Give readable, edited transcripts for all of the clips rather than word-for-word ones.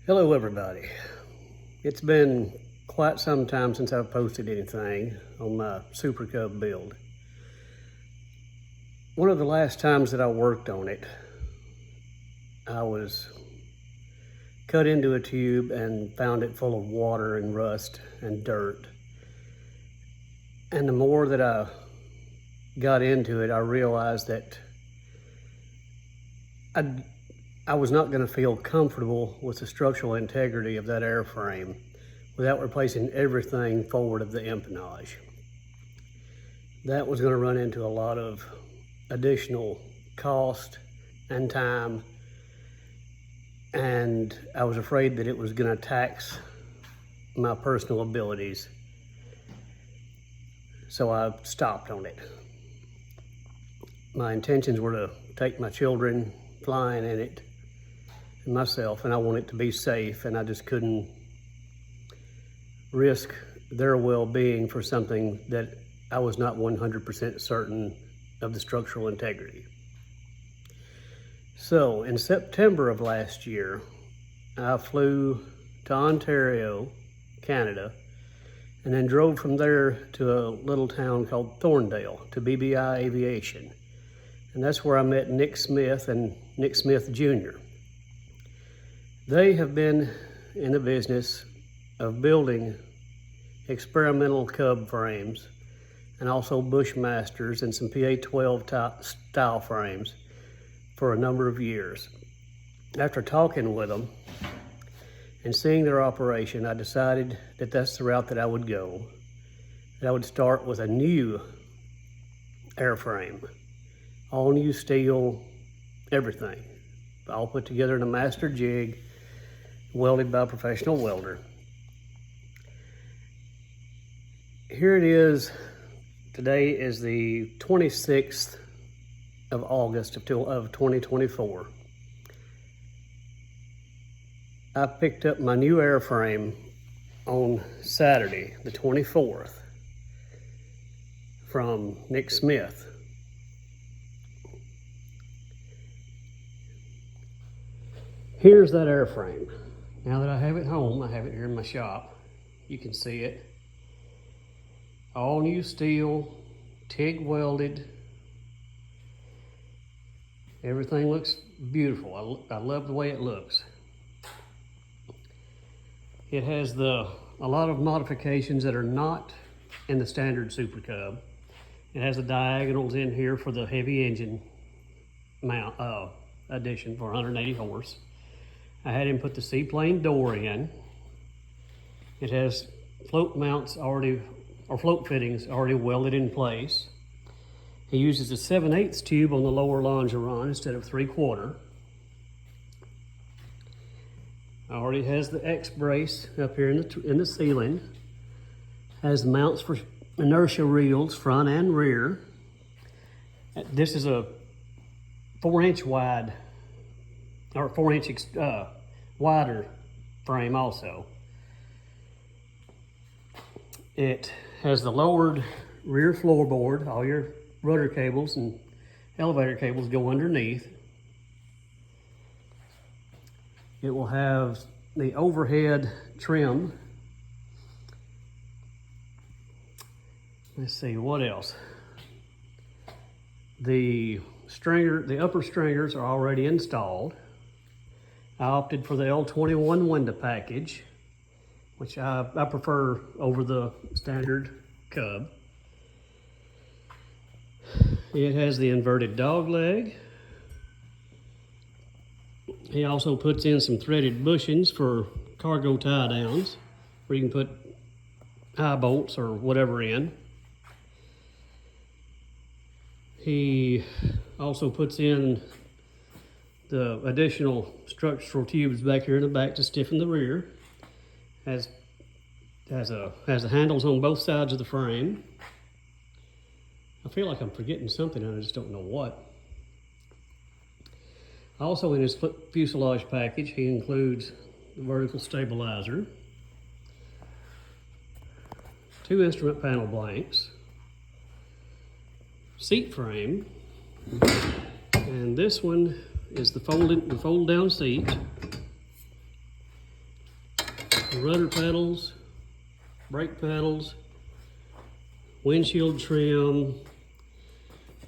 Hello everybody. It's been quite some time since I've posted anything on my Super Cub build. One of the last times that I worked on it, I was cut into a tube and found it full of water and rust and dirt. And the more that I got into it, I realized that I was not going to feel comfortable with the structural integrity of that airframe without replacing everything forward of the empennage. That was going to run into a lot of additional cost and time, and I was afraid that it was going to tax my personal abilities, so I stopped on it. My intentions were to take my children flying in it and myself, and I want it to be safe, and I just couldn't risk their well-being for something that I was not 100% certain of the structural integrity. So in September of last year, I flew to Ontario, Canada, and then drove from there to a little town called Thorndale to BBI Aviation. And that's where I met Nick Smith and Nick Smith Jr. They have been in the business of building experimental Cub frames and also Bushmasters and some PA-12 style frames for a number of years. After talking with them and seeing their operation, I decided that that's the route that I would go. That I would start with a new airframe, all new steel, everything, all put together in a master jig, welded by a professional welder. Here it is. Today is the 26th of August of 2024. I picked up my new airframe on Saturday, the 24th, from Nick Smith. Here's that airframe. Now that I have it home, I have it here in my shop. You can see it. All new steel, TIG welded. Everything looks beautiful. I love the way it looks. It has a lot of modifications that are not in the standard Super Cub. It has the diagonals in here for the heavy engine mount addition for 180 horse. I had him put the seaplane door in. It has float mounts already, or float fittings already welded in place. He uses a 7/8 tube on the lower longeron instead of 3/4. Already has the X brace up here in the ceiling. Has the mounts for inertia reels, front and rear. This is a 4-inch wide, or 4-inch wider frame also. It has the lowered rear floorboard. All your rudder cables and elevator cables go underneath. It will have the overhead trim. Let's see, what else? The upper stringers are already installed. I opted for the L21 window package, which I prefer over the standard Cub. It has the inverted dog leg. He also puts in some threaded bushings for cargo tie downs, where you can put eye bolts or whatever in. He also puts in the additional structural tubes back here in the back to stiffen the rear. Has the handles on both sides of the frame. I feel like I'm forgetting something and I just don't know what. Also in his fuselage package, he includes the vertical stabilizer, 2 instrument panel blanks, seat frame, and this one is the fold down seat. rudder pedals, brake pedals, windshield trim.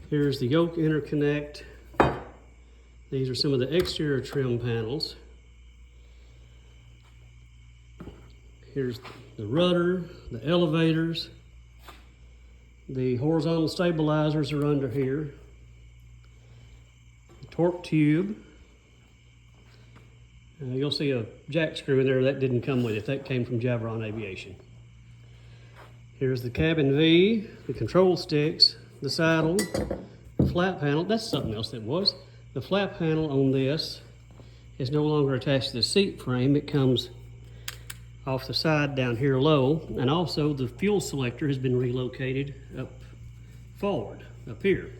Here's the yoke interconnect. These are some of the exterior trim panels. Here's the rudder, the elevators. The horizontal stabilizers are under here. The torque tube. You'll see a jack screw in there that didn't come with it. That came from Javeron Aviation. Here's the cabin V, the control sticks, the saddle, the flat panel. That's something else that was. The flat panel on this is no longer attached to the seat frame. It comes off the side down here low. And also the fuel selector has been relocated up forward, up here.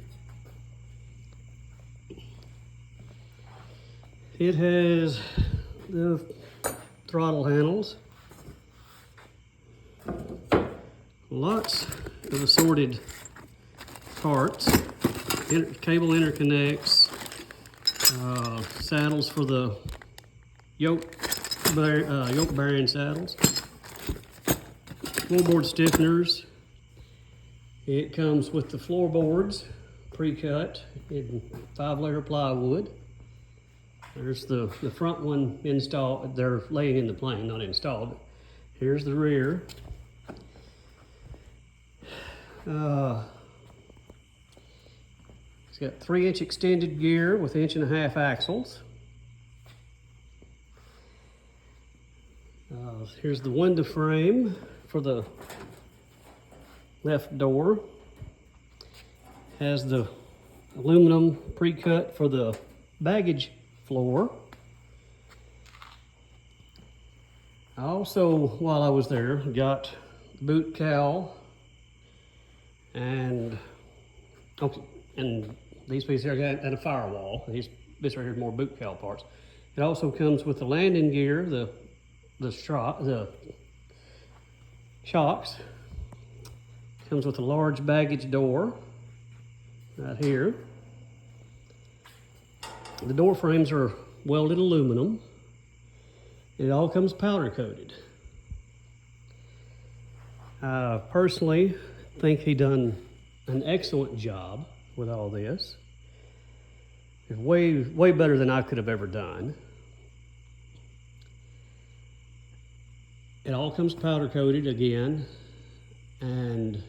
It has the throttle handles, lots of assorted parts, cable interconnects, saddles for the yoke bearing saddles, floorboard stiffeners. It comes with the floorboards pre-cut in 5-layer plywood. There's the front one installed. They're laying in the plane, not installed. Here's the rear. It's got 3-inch extended gear with 1.5-inch axles. Here's the window frame for the left door. Has the aluminum pre-cut for the baggage floor. I also, while I was there, got the boot cowl and these pieces here, and a firewall. This right here is more boot cowl parts. It also comes with the landing gear, the shocks. Comes with a large baggage door right here. The door frames are welded aluminum. It all comes powder coated. I personally think he done an excellent job with all this. It's way better than I could have ever done. It all comes powder coated again, and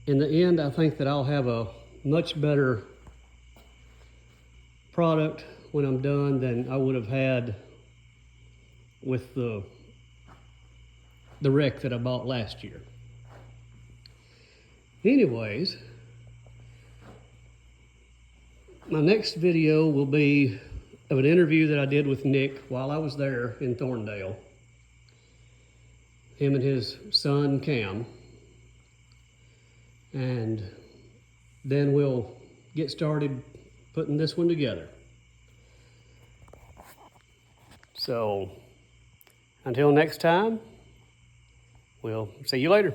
in the end, I think that I'll have a much better product when I'm done than I would have had with the wreck that I bought last year. Anyways, my next video will be of an interview that I did with Nick while I was there in Thorndale. Him and his son Cam. And then we'll get started putting this one together. So, until next time, we'll see you later.